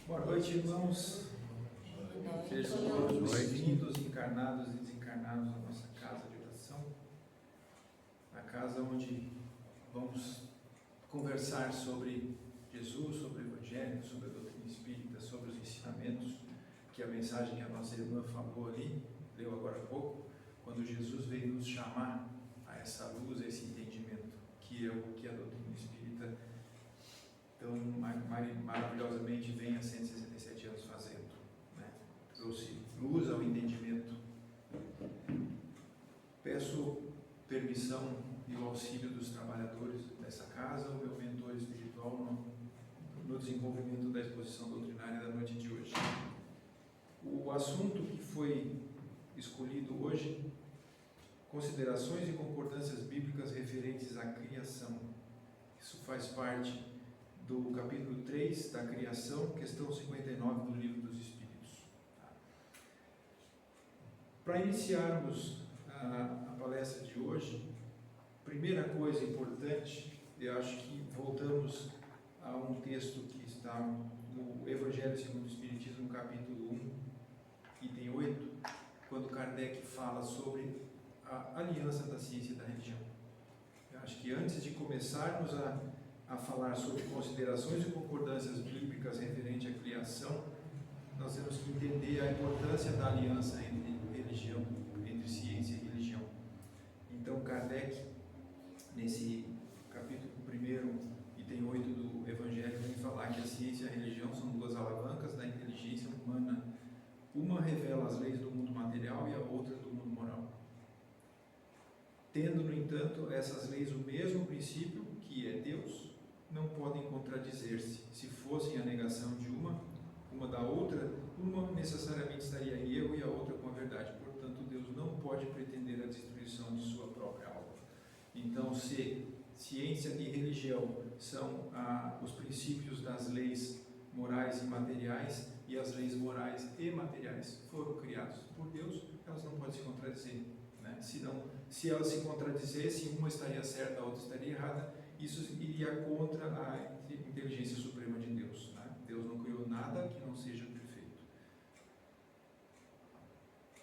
Boa noite, irmãos. Sejam todos bem-vindos, encarnados e desencarnados, à nossa casa de oração, a casa onde vamos conversar sobre Jesus, sobre o Evangelho, sobre a doutrina espírita, sobre os ensinamentos, que a mensagem que a nossa irmã falou ali, leu agora há pouco, quando Jesus veio nos chamar a essa luz, a esse entendimento, que é o que a doutrina espírita tão maravilhosamente vem há 167 anos fazendo, né? Trouxe luz ao entendimento. Peço permissão e o auxílio dos trabalhadores dessa casa, o meu mentor espiritual no desenvolvimento da exposição doutrinária da noite de hoje. O assunto que foi escolhido hoje: considerações e concordâncias bíblicas referentes à criação. Isso faz parte do capítulo 3 da criação, questão 59 do Livro dos Espíritos. Para iniciarmos a palestra de hoje, primeira coisa importante, eu acho que voltamos a um texto que está no Evangelho segundo o Espiritismo, no capítulo 1, item 8, quando Kardec fala sobre a aliança da ciência e da religião. Eu acho que antes de começarmos a falar sobre considerações e concordâncias bíblicas referente à criação, nós temos que entender a importância da aliança entre religião, entre ciência e religião. Então, Kardec, nesse capítulo 1, item 8 do Evangelho, vem falar que a ciência e a religião são duas alavancas da inteligência humana. Uma revela as leis do mundo material e a outra do mundo moral. Tendo, no entanto, essas leis o mesmo princípio, que é Deus, não podem contradizer-se. Se fossem a negação de uma da outra, uma necessariamente estaria em erro e a outra com a verdade. Portanto, Deus não pode pretender a destruição de sua própria alma. Então, se ciência e religião são os princípios das leis morais e materiais, e as leis morais e materiais foram criadas por Deus, elas não podem se contradizer, né? Se elas se contradizessem, uma estaria certa, a outra estaria errada. Isso iria contra a inteligência suprema de Deus, né? Deus não criou nada que não seja perfeito.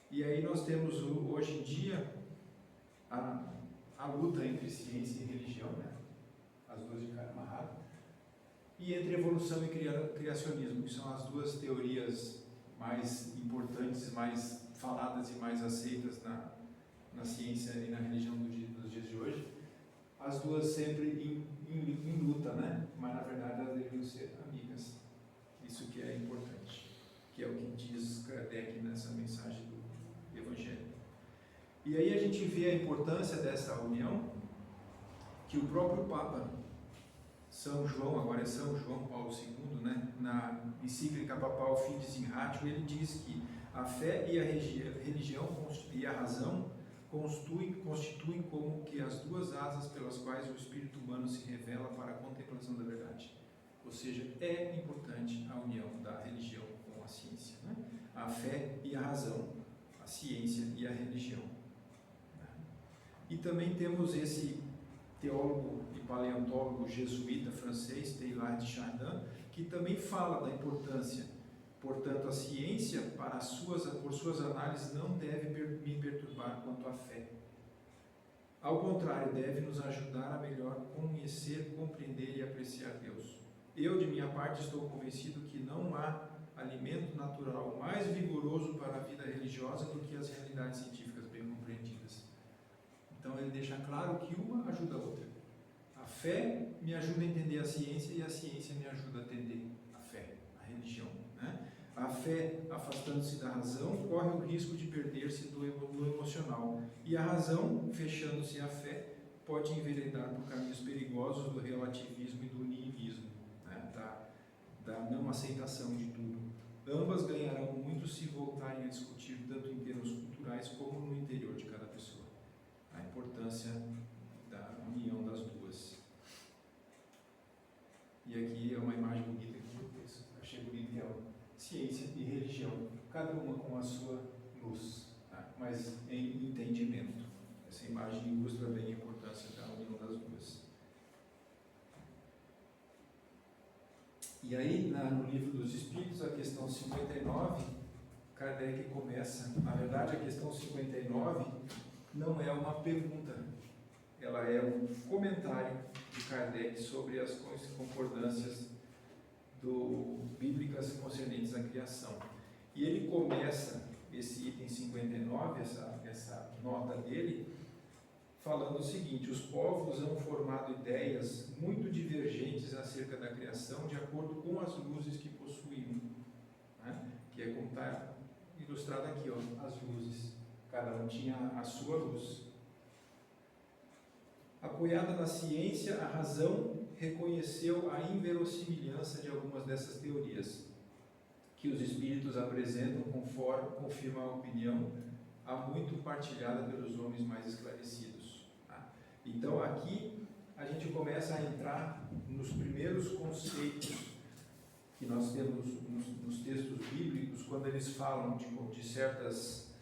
E aí nós temos hoje em dia a luta entre ciência e religião, né? As duas de cara amarrada, e entre evolução e criacionismo, que são as duas teorias mais importantes, mais faladas e mais aceitas na ciência e na religião dos dias de hoje. As duas sempre em luta, né? Mas na verdade elas deveriam ser amigas. Isso que é importante, que é o que diz Kardec nessa mensagem do Evangelho. E aí a gente vê a importância dessa união, que o próprio Papa São João, agora é São João Paulo II, né? Na encíclica papal Fides in Ratio, ele diz que a fé e a religião e a razão constituem como que as duas asas pelas quais o espírito humano se revela para a contemplação da verdade. Ou seja, é importante a união da religião com a ciência, né? A fé e a razão, a ciência e a religião. E também temos esse teólogo e paleontólogo jesuíta francês, Teilhard de Chardin, que também fala da importância. Portanto, a ciência, por suas análises, não deve me perturbar quanto à fé. Ao contrário, deve nos ajudar a melhor conhecer, compreender e apreciar Deus. Eu, de minha parte, estou convencido que não há alimento natural mais vigoroso para a vida religiosa do que as realidades científicas bem compreendidas. Então, ele deixa claro que uma ajuda a outra. A fé me ajuda a entender a ciência e a ciência me ajuda a entender a fé, a religião, né? A fé, afastando-se da razão, corre o risco de perder-se do emocional. E a razão, fechando-se à fé, pode enveredar por caminhos perigosos do relativismo e do niilismo, né? Da não aceitação de tudo. Ambas ganharão muito se voltarem a discutir tanto em termos culturais como no interior de cada pessoa. A importância da união das duas. E aqui é uma imagem bonita que eu achei bonita, que é ciência e religião, cada uma com a sua luz, tá? Mas em entendimento. Essa imagem ilustra bem a importância da união das duas. E aí, no Livro dos Espíritos, 59, Kardec começa, na verdade a questão 59 não é uma pergunta, ela é um comentário de Kardec sobre as concordâncias bíblicas concernentes à criação. E ele começa esse item 59, essa nota dele, falando o seguinte: os povos han formado ideias muito divergentes acerca da criação de acordo com as luzes que possuíam, né? Que é como está ilustrado aqui, ó, as luzes, cada um tinha a sua luz. Apoiada na ciência, a razão reconheceu a inverossimilhança de algumas dessas teorias, que os espíritos apresentam conforme confirma a opinião há muito partilhada pelos homens mais esclarecidos. Tá? Então aqui a gente começa a entrar nos primeiros conceitos que nós temos nos textos bíblicos, quando eles falam de certas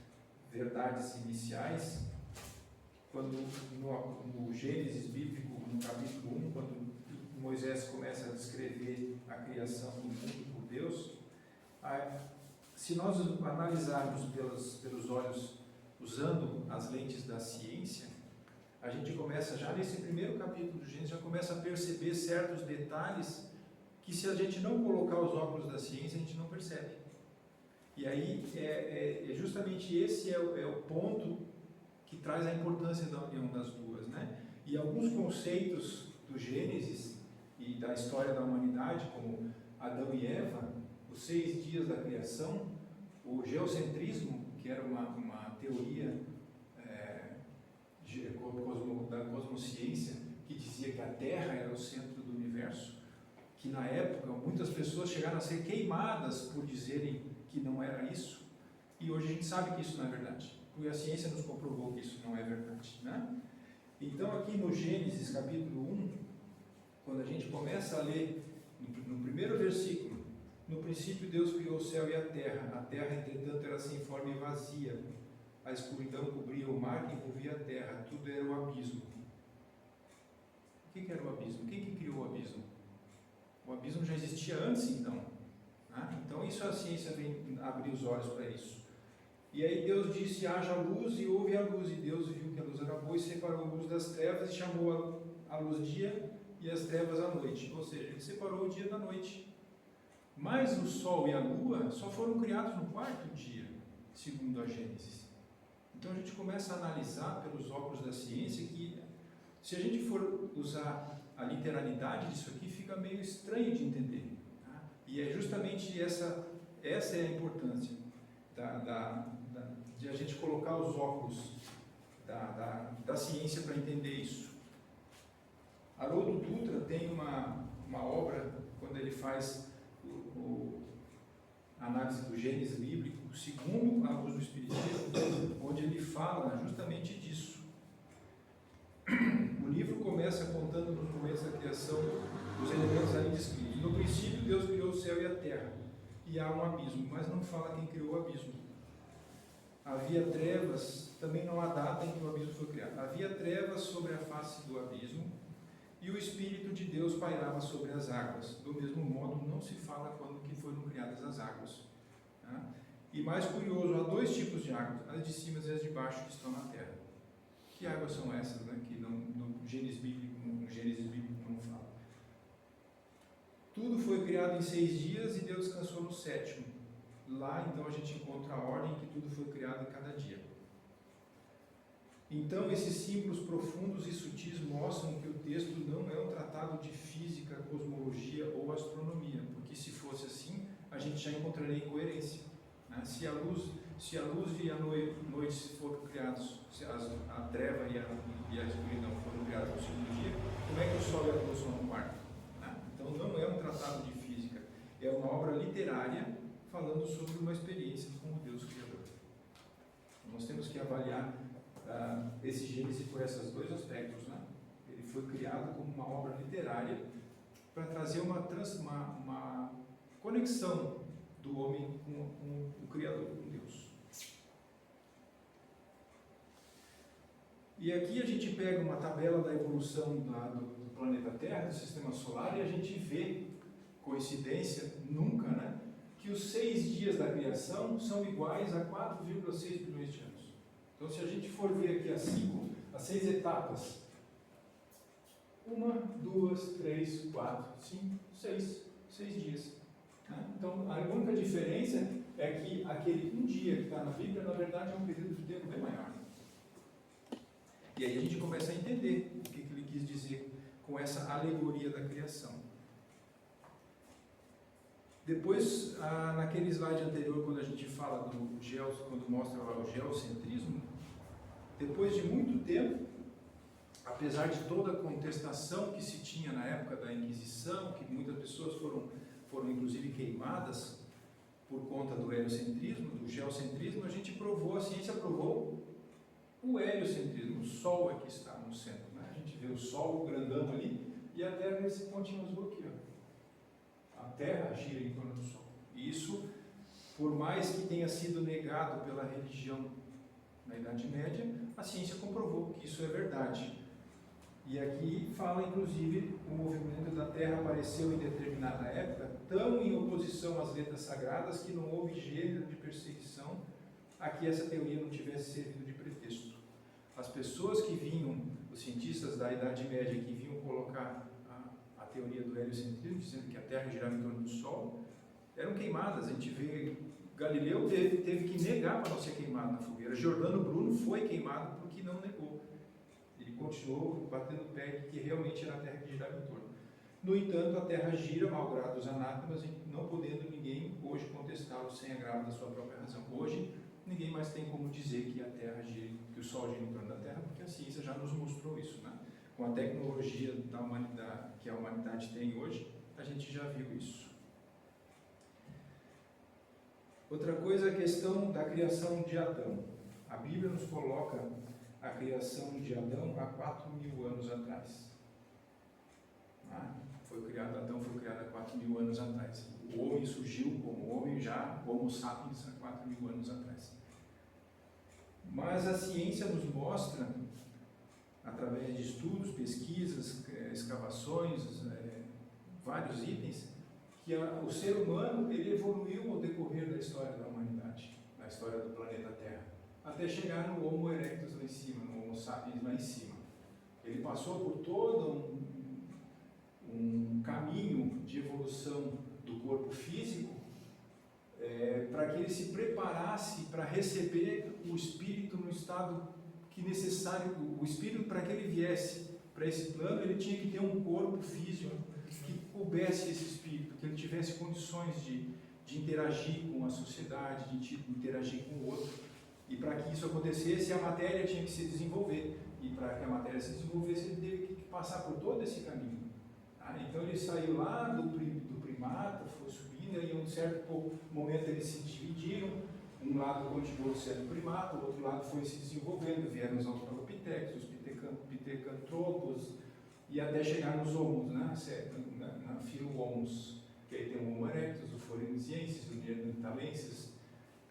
verdades iniciais, quando no Gênesis bíblico, no capítulo 1, quando Moisés começa a descrever a criação do mundo por Deus, se nós analisarmos pelos olhos, usando as lentes da ciência, a gente começa já nesse primeiro capítulo do Gênesis, já começa a perceber certos detalhes que, se a gente não colocar os óculos da ciência, a gente não percebe. E aí, justamente esse é o ponto que traz a importância da união das duas, né? E alguns conceitos do Gênesis e da história da humanidade, como Adão e Eva, os 6 dias da criação, o geocentrismo, que era uma teoria da cosmociência, que dizia que a Terra era o centro do universo, que na época muitas pessoas chegaram a ser queimadas por dizerem que não era isso, e hoje a gente sabe que isso não é verdade, porque a ciência nos comprovou que isso não é verdade, né? Então aqui no Gênesis capítulo 1, quando a gente começa a ler no primeiro versículo: no princípio Deus criou o céu e a terra entretanto era sem forma e vazia, a escuridão cobria o mar que envolvia a terra, tudo era o abismo. O que era o abismo? Quem que criou o abismo? O abismo já existia antes, então, né? Então isso, a ciência vem abrir os olhos para isso. E aí Deus disse: haja luz, e houve a luz, e Deus viu que a luz era boa e separou a luz das trevas e chamou a luz dia e as trevas à noite. Ou seja, ele separou o dia da noite. Mas o sol e a lua só foram criados no 4º dia, segundo a Gênesis. Então a gente começa a analisar pelos óculos da ciência que, se a gente for usar a literalidade disso aqui, fica meio estranho de entender, tá? E é justamente essa é a importância de a gente colocar os óculos da ciência para entender isso. Haroldo Dutra tem uma obra, quando ele faz a análise do Gênesis bíblico, segundo a luz do Espiritismo, onde ele fala justamente disso. O livro começa contando nos momentos da criação os elementos ali descritos. No princípio Deus criou o céu e a terra, e há um abismo, mas não fala quem criou o abismo. Havia trevas, também não há data em que o abismo foi criado. Havia trevas sobre a face do abismo, e o Espírito de Deus pairava sobre as águas. Do mesmo modo, não se fala quando que foram criadas as águas. Tá? E mais curioso, há 2 tipos de águas, as de cima e as de baixo, que estão na terra. Que águas são essas, né? Que no Gênesis bíblico não fala. Tudo foi criado em 6 dias e Deus descansou no 7º. Lá, então, a gente encontra a ordem que tudo foi criado em cada dia. Então, esses símbolos profundos e sutis mostram que o texto não é um tratado de física, cosmologia ou astronomia, porque se fosse assim, a gente já encontraria incoerência, né? Se a luz e a noite foram criados, se a treva e a escuridão foram criados no 2º dia, como é que o sol e a luz são no 4º? Né? Então, não é um tratado de física, é uma obra literária falando sobre uma experiência com o Deus Criador. Nós temos que avaliar esse Gênesis por esses 2 aspectos, né? Ele foi criado como uma obra literária para trazer uma conexão do homem com o Criador, com Deus. E aqui a gente pega uma tabela da evolução do planeta Terra, do Sistema Solar, e a gente vê, coincidência, nunca, né? Que os 6 dias da criação são iguais a 4,6 bilhões de anos. Então, se a gente for ver aqui as 6 etapas, 1, 2, 3, 4, 5, 6 dias. Né? Então, a única diferença é que aquele um dia que está na Bíblia, na verdade, é um período de tempo bem maior. E aí a gente começa a entender o que ele quis dizer com essa alegoria da criação. Depois, naquele slide anterior, quando a gente fala quando mostra lá o geocentrismo, depois de muito tempo, apesar de toda a contestação que se tinha na época da Inquisição, que muitas pessoas foram inclusive queimadas por conta do heliocentrismo, do geocentrismo, a ciência provou o heliocentrismo. O Sol é que está no centro. Né? A gente vê o Sol grandão ali e a Terra nesse pontinho azul aqui. Ó. A Terra gira em torno do Sol. E isso, por mais que tenha sido negado pela religião na Idade Média, a ciência comprovou que isso é verdade. E aqui fala, inclusive, o movimento da Terra apareceu em determinada época tão em oposição às letras sagradas que não houve gênero de perseguição a que essa teoria não tivesse servido de pretexto. As pessoas que vinham, os cientistas da Idade Média que vinham colocar a teoria do heliocentrismo, dizendo que a Terra girava em torno do Sol, eram queimadas. A gente vê, Galileu teve que negar para não ser queimado na fogueira. Giordano Bruno foi queimado porque não negou. Ele continuou batendo o pé que realmente era a Terra que girava em torno. No entanto, a Terra gira, malgrado os anátemas, não podendo ninguém hoje contestá-lo sem agravo da sua própria razão. Hoje, ninguém mais tem como dizer que a Terra gira, que o Sol gira em torno da Terra, porque a ciência já nos mostrou isso, né? Com a tecnologia da humanidade, que a humanidade tem hoje, a gente já viu isso. Outra coisa é a questão da criação de Adão. A Bíblia nos coloca a criação de Adão há 4.000 anos atrás. Adão foi criado há 4.000 anos atrás. O homem surgiu como homem já, Homo sapiens, há 4.000 anos atrás. Mas a ciência nos mostra, através de estudos, pesquisas, escavações, vários itens, que o ser humano ele evoluiu ao decorrer da história da humanidade, da história do planeta Terra, até chegar no Homo erectus lá em cima, no Homo sapiens lá em cima. Ele passou por todo um caminho de evolução do corpo físico para que ele se preparasse para receber o espírito no estado que necessário. O espírito, para que ele viesse para esse plano, ele tinha que ter um corpo físico que coubesse esse espírito, que ele tivesse condições de interagir com a sociedade, de interagir com o outro. E para que isso acontecesse, a matéria tinha que se desenvolver. E para que a matéria se desenvolvesse, ele teve que passar por todo esse caminho. Então ele saiu lá do primata, foi subindo, e em um certo momento eles se dividiram. Um lado continuou sendo primata, o outro lado foi se desenvolvendo. Vieram os australopithecus, os pitecantropos, e até chegar nos homos, né? Na filo homos, que aí tem o Homo erectus, o forensiensis, o neanderthalensis,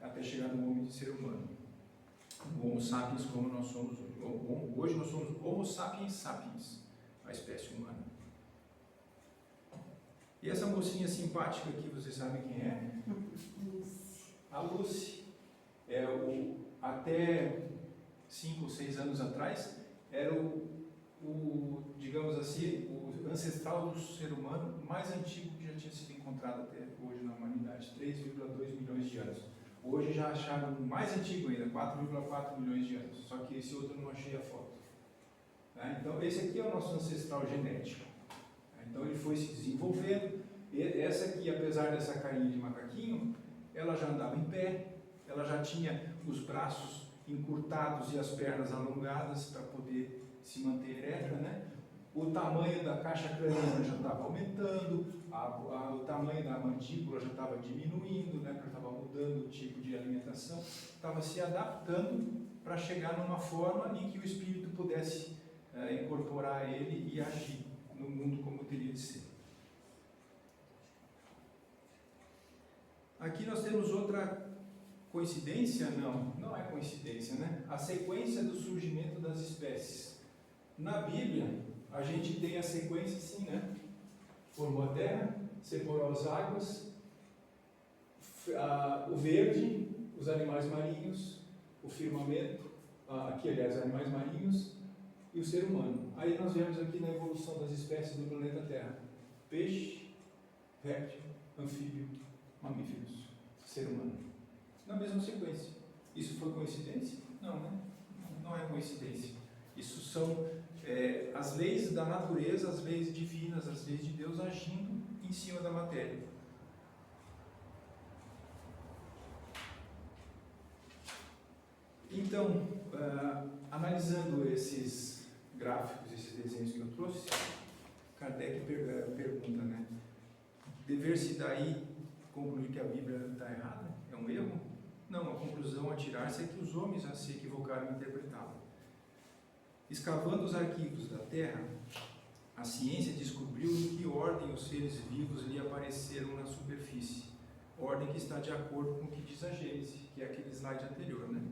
até chegar no homem de ser humano. O Homo sapiens como nós somos hoje. Hoje nós somos Homo sapiens sapiens, a espécie humana. E essa mocinha simpática aqui, vocês sabem quem é? A Lucy. Até 5 ou 6 anos atrás, era digamos assim, o ancestral do ser humano mais antigo que já tinha sido encontrado até hoje na humanidade, 3,2 milhões de anos. Hoje já acharam um mais antigo ainda, 4,4 milhões de anos, só que esse outro eu não achei a foto. Então esse aqui é o nosso ancestral genético. Então ele foi se desenvolvendo, e essa aqui, apesar dessa carinha de macaquinho, ela já andava em pé, ela já tinha os braços encurtados e as pernas alongadas para poder se manter ereta, né? O tamanho da caixa craniana já estava aumentando, o tamanho da mandíbula já estava diminuindo, né? Porque estava mudando o tipo de alimentação, estava se adaptando para chegar numa forma em que o espírito pudesse incorporar ele e agir no mundo como teria de ser. Aqui nós temos outra coincidência? Não é coincidência, né? A sequência do surgimento das espécies. Na Bíblia, a gente tem a sequência assim, né? Formou a terra, separou as águas, o verde, os animais marinhos, o firmamento, aqui aliás, animais marinhos e o ser humano. Aí nós vemos aqui na evolução das espécies do planeta Terra: peixe, réptil, anfíbio, mamíferos, ser humano. Na mesma sequência. Isso foi coincidência? Não, né? Não é coincidência. Isso são as leis da natureza, as leis divinas, as leis de Deus agindo em cima da matéria. Então, analisando esses gráficos, esses desenhos que eu trouxe, Kardec pergunta, né? Dever-se daí concluir que a Bíblia está errada? É um erro? Não, a conclusão a tirar-se é que os homens se equivocaram em interpretá-la. Escavando os arquivos da Terra, a ciência descobriu em que ordem os seres vivos lhe apareceram na superfície. Ordem que está de acordo com o que diz a Gênese, que é aquele slide anterior, né?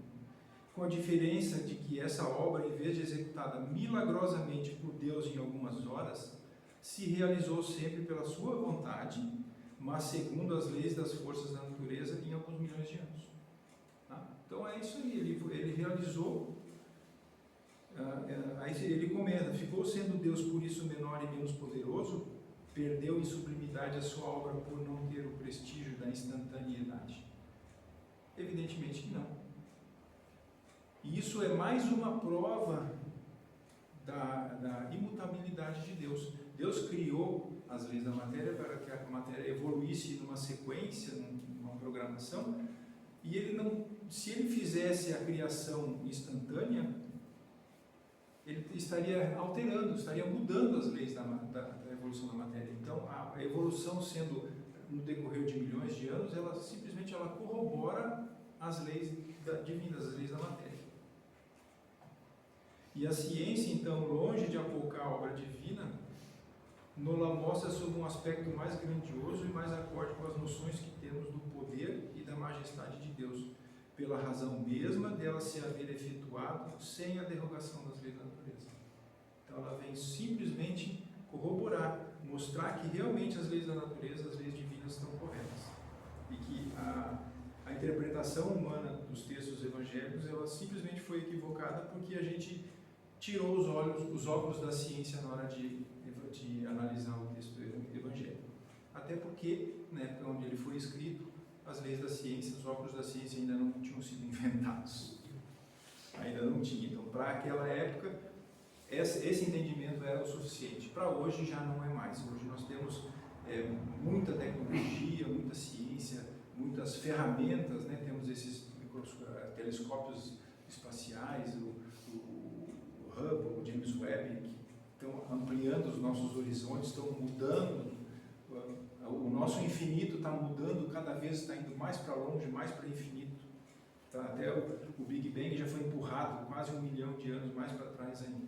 Com a diferença de que essa obra, em vez de executada milagrosamente por Deus em algumas horas, se realizou sempre pela sua vontade, mas segundo as leis das forças da natureza em alguns milhões de anos. Tá? Então é isso aí, ele realizou, aí ele comenta: ficou sendo Deus por isso menor e menos poderoso? Perdeu em sublimidade a sua obra por não ter o prestígio da instantaneidade? Evidentemente que não. E isso é mais uma prova da imutabilidade de Deus. Deus criou as leis da matéria para que a matéria evoluísse numa sequência, numa programação, e ele não, se ele fizesse a criação instantânea, ele estaria alterando, estaria mudando as leis da evolução da matéria. Então, a evolução sendo no decorrer de milhões de anos, ela simplesmente corrobora as leis divinas, as leis da matéria. E a ciência, então, longe de apocar a obra divina, nos-la mostra sob um aspecto mais grandioso e mais acorde com as noções que temos do poder e da majestade de Deus, pela razão mesma dela se haver efetuado sem a derrogação das leis da natureza. Então ela vem simplesmente corroborar, mostrar que realmente as leis da natureza, as leis divinas estão corretas. E que a interpretação humana dos textos evangélicos, ela simplesmente foi equivocada porque a gente tirou os óculos da ciência na hora de analisar o texto evangélico. Até porque, na época onde ele foi escrito, as leis da ciência, os óculos da ciência ainda não tinham sido inventados. Ainda não tinha. Então, para aquela época, esse entendimento era o suficiente. Para hoje já não é mais. Hoje nós temos muita tecnologia, muita ciência, muitas ferramentas, né? Temos esses telescópios espaciais, o Hubble, o James Webb, que estão ampliando os nossos horizontes, estão mudando, o nosso infinito está mudando, cada vez está indo mais para longe, mais para o infinito. Tá? Até o Big Bang já foi empurrado quase 1 milhão de anos mais para trás ainda.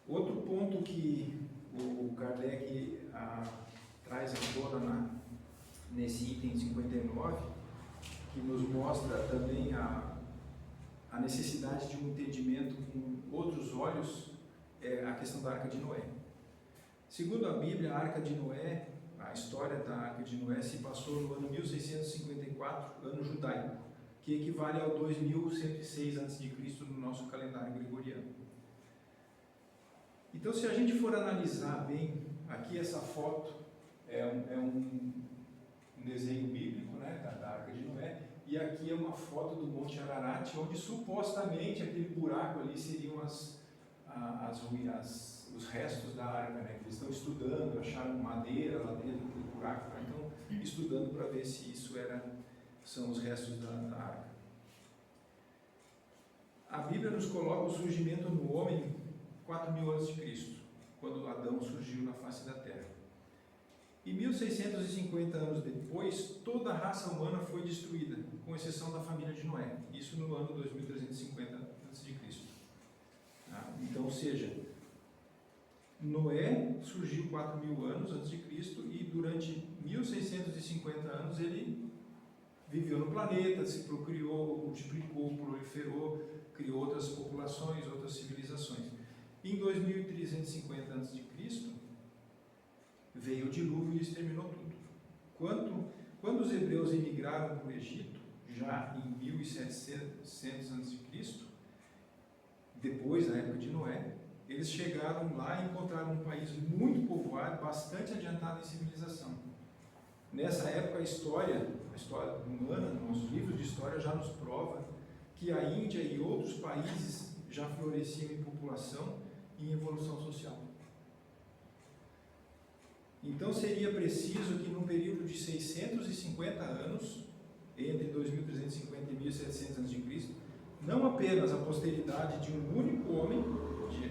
Outro ponto que o Kardec traz à tona nesse item 59, que nos mostra também a necessidade de um entendimento com outros olhos, é a questão da Arca de Noé. Segundo a Bíblia, a Arca de Noé, a história da Arca de Noé se passou no ano 1654, ano judaico, que equivale ao 2106 a.C. no nosso calendário gregoriano. Então, se a gente for analisar bem, aqui essa foto é um desenho bíblico, né, da Arca de Noé, e aqui é uma foto do Monte Ararat, onde supostamente aquele buraco ali seriam os restos da arca, né? Eles estão estudando, acharam madeira lá dentro daquele buraco, então estudando para ver se isso são os restos da arca. A Bíblia nos coloca o surgimento no homem 4.000 a.C., quando Adão surgiu na face da terra. E 1650 anos depois, toda a raça humana foi destruída, com exceção da família de Noé. Isso no ano 2350 a.C. Então, ou seja, Noé surgiu 4.000 anos antes de Cristo e durante 1650 anos ele viveu no planeta, se procriou, multiplicou, proliferou, criou outras populações, outras civilizações. Em 2350 a.C., veio o dilúvio e exterminou tudo. Quando os hebreus emigraram para o Egito, já em 1700 a.C., depois da época de Noé, eles chegaram lá e encontraram um país muito povoado, bastante adiantado em civilização. Nessa época, a história humana, nossos livros de história já nos prova que a Índia e outros países já floresciam em população e em evolução social. Então seria preciso que num período de 650 anos, entre 2350 e 1700 a.C., não apenas a posteridade de um único homem,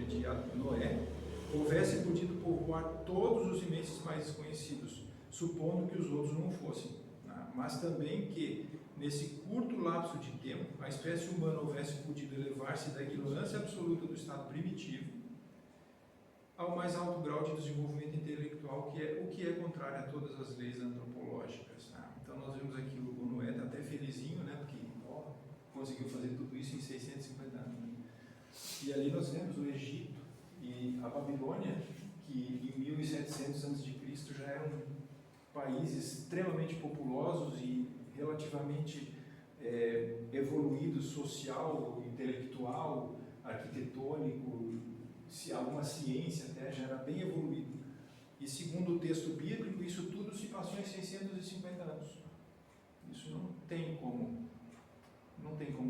de Noé, houvesse podido povoar todos os imensos países conhecidos, supondo que os outros não fossem, né? Mas também que, nesse curto lapso de tempo, a espécie humana houvesse podido elevar-se da ignorância absoluta do estado primitivo ao mais alto grau de desenvolvimento intelectual, o que é contrário a todas as leis antropológicas, né? Então nós vemos aqui o Noé está até felizinho, né? Porque conseguiu fazer tudo isso em 650 anos. Né? E ali nós vemos o Egito e a Babilônia, que em 1700 a.C. já eram países extremamente populosos e relativamente evoluídos social, intelectual, arquitetônico, alguma ciência até já era bem evoluído. E segundo o texto bíblico, isso tudo se passou em 650 anos. Isso não tem como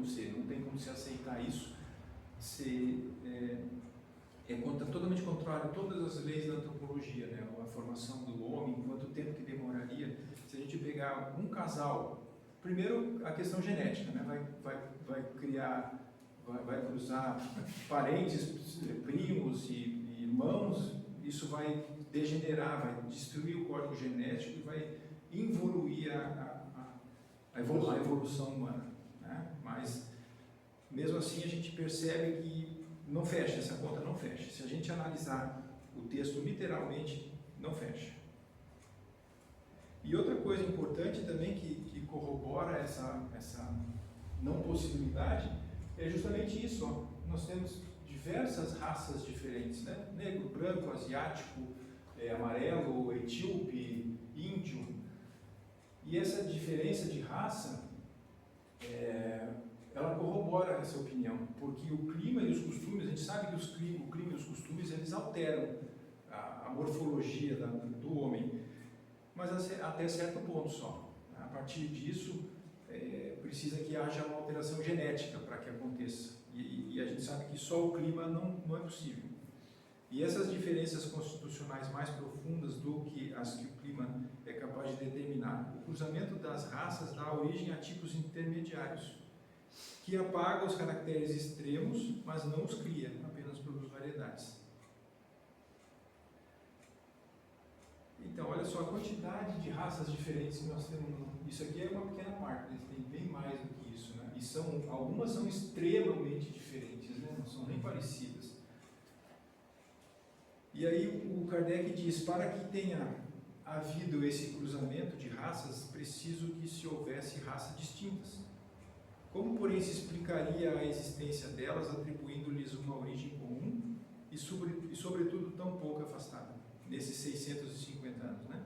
ser, não tem como se aceitar isso. Totalmente contrário a todas as leis da antropologia, né? A formação do homem, quanto tempo que demoraria. Se a gente pegar um casal, primeiro a questão genética, né? Vai cruzar parentes, primos e irmãos, isso vai degenerar, vai destruir o código genético e vai involuir a evolução humana, né? Mas mesmo assim a gente percebe que não fecha, essa conta não fecha. Se a gente analisar o texto literalmente, não fecha. E outra coisa importante também que corrobora essa não possibilidade é justamente isso. Ó. Nós temos diversas raças diferentes, né? Negro, branco, asiático, amarelo, etíope, índio. E essa diferença de raça, ela corrobora essa opinião, porque o clima e os costumes, a gente sabe que o clima e os costumes, eles alteram a morfologia do homem, mas até certo ponto só. A partir disso, precisa que haja uma alteração genética para que aconteça, e a gente sabe que só o clima não é possível. E essas diferenças constitucionais mais profundas do que as que o clima é capaz de determinar, o cruzamento das raças dá origem a tipos intermediários, que apagam os caracteres extremos, mas não os cria, apenas produz variedades. Então, olha só a quantidade de raças diferentes que nós temos. Isso aqui é uma pequena parte, tem bem mais do que isso, né? E algumas são extremamente diferentes, né? Não são nem parecidas. E aí o Kardec diz, para que tenha havido esse cruzamento de raças, preciso que se houvesse raças distintas. Como, porém, se explicaria a existência delas, atribuindo-lhes uma origem comum e sobretudo, tão pouco afastada, nesses 650 anos, né?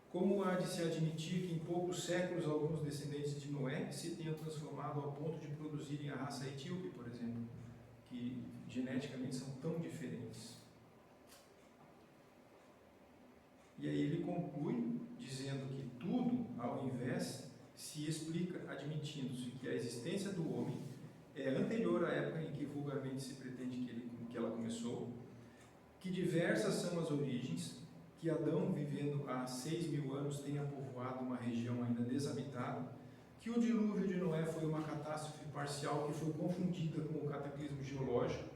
Como há de se admitir que em poucos séculos alguns descendentes de Noé se tenham transformado ao ponto de produzirem a raça etíope, por exemplo, que geneticamente são tão diferentes? E aí ele conclui dizendo que tudo, ao invés, se explica admitindo-se que a existência do homem é anterior à época em que vulgarmente se pretende que ela começou, que diversas são as origens, que Adão, vivendo há 6.000 anos, tenha povoado uma região ainda desabitada, que o dilúvio de Noé foi uma catástrofe parcial que foi confundida com o cataclismo geológico,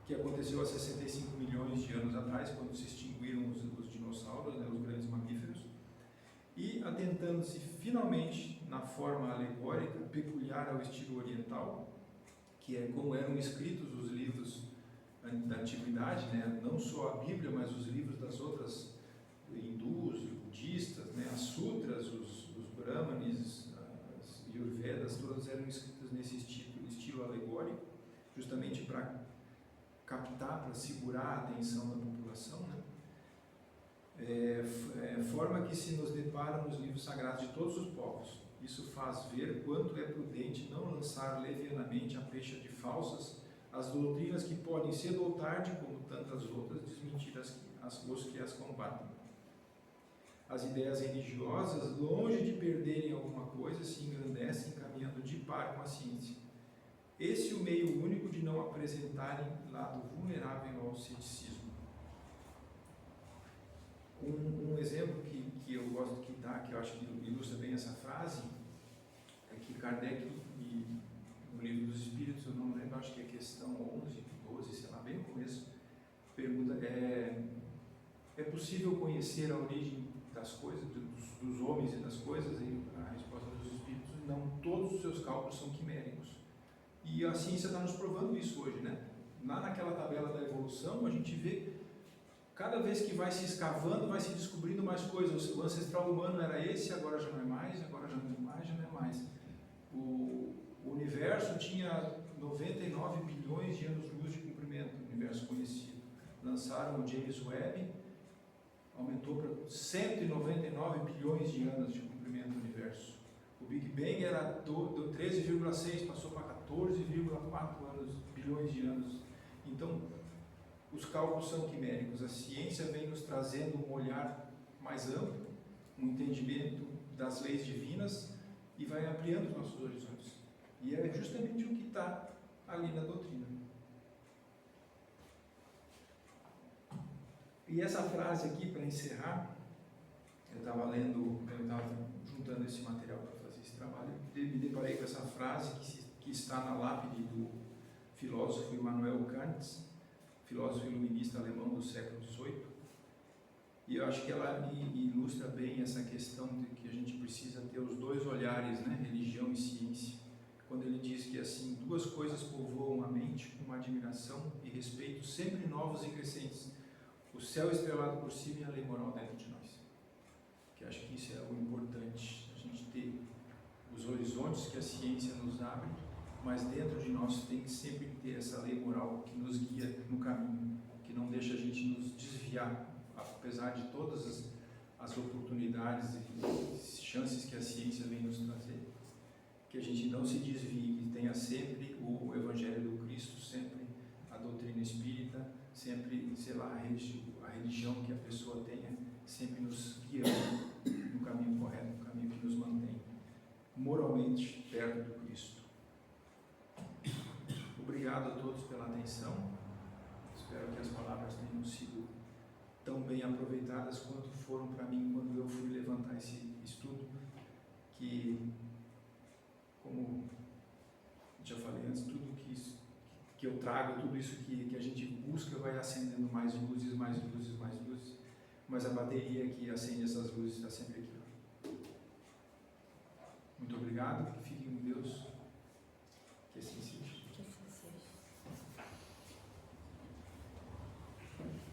que aconteceu há 65 milhões de anos atrás, quando se extinguiram os dinossauros, né, os grandes mamíferos, e atentando-se finalmente na forma alegórica peculiar ao estilo oriental, que é como eram escritos os livros da antiguidade, né? Não só a Bíblia, mas os livros das outras hindus, budistas, né? As sutras, os brahmanes, as yurvedas, todas eram escritas nesse estilo alegórico, justamente para captar, para segurar a atenção da população, né? forma que se nos depara nos livros sagrados de todos os povos. Isso faz ver quanto é prudente não lançar levianamente a peixe de falsas as doutrinas que podem, cedo ou tarde, como tantas outras, desmentir os que as combatem. As ideias religiosas, longe de perderem alguma coisa, se engrandecem caminhando de par com a ciência. Esse é o meio único de não apresentarem lado vulnerável ao ceticismo. Um exemplo que eu gosto de dar, que eu acho que ilustra bem essa frase, é que Kardec, no Livro dos Espíritos, eu não lembro, acho que é a questão 11, 12, sei lá, bem no começo, pergunta, é possível conhecer a origem das coisas, dos homens e das coisas? E a resposta dos Espíritos, não, todos os seus cálculos são quiméricos. E a ciência está nos provando isso hoje, né? Lá naquela tabela da evolução, a gente vê, cada vez que vai se escavando, vai se descobrindo mais coisas. O ancestral humano era esse, agora já não é mais, agora já não é mais, já não é mais. O universo tinha 99 bilhões de anos-luz de comprimento, o universo conhecido. Lançaram o James Webb, aumentou para 199 bilhões de anos de comprimento do universo. O Big Bang era do 13,6, passou para 14,4 bilhões de anos. Então, os cálculos são quiméricos. A ciência vem nos trazendo um olhar mais amplo, um entendimento das leis divinas e vai ampliando os nossos horizontes. E é justamente o que está ali na doutrina. E essa frase aqui, para encerrar, eu estava juntando esse material para fazer esse trabalho, me deparei com essa frase que está na lápide do filósofo Immanuel Kant, filósofo iluminista alemão do século XVIII, e eu acho que ela ilustra bem essa questão de que a gente precisa ter os dois olhares, né, religião e ciência, quando ele diz que assim, duas coisas povoam a mente, uma admiração e respeito sempre novos e crescentes, o céu estrelado por cima e a lei moral dentro de nós. Que acho que isso é o importante, a gente ter os horizontes que a ciência nos abre, mas dentro de nós tem que sempre ter essa lei moral que nos guia no caminho, que não deixa a gente nos desviar, apesar de todas as oportunidades e chances que a ciência vem nos trazer, que a gente não se desvie, que tenha sempre o Evangelho do Cristo, sempre a doutrina espírita, sempre, sei lá, a religião que a pessoa tenha, sempre nos guiando no caminho correto, no caminho que nos mantém moralmente perto do Cristo. Obrigado a todos pela atenção. Espero que as palavras tenham sido tão bem aproveitadas quanto foram para mim quando eu fui levantar esse estudo, que, como já falei antes, tudo que eu trago, tudo isso que a gente busca vai acendendo mais luzes, mais luzes, mais luzes, mas a bateria que acende essas luzes está sempre aqui. Muito obrigado, que fiquem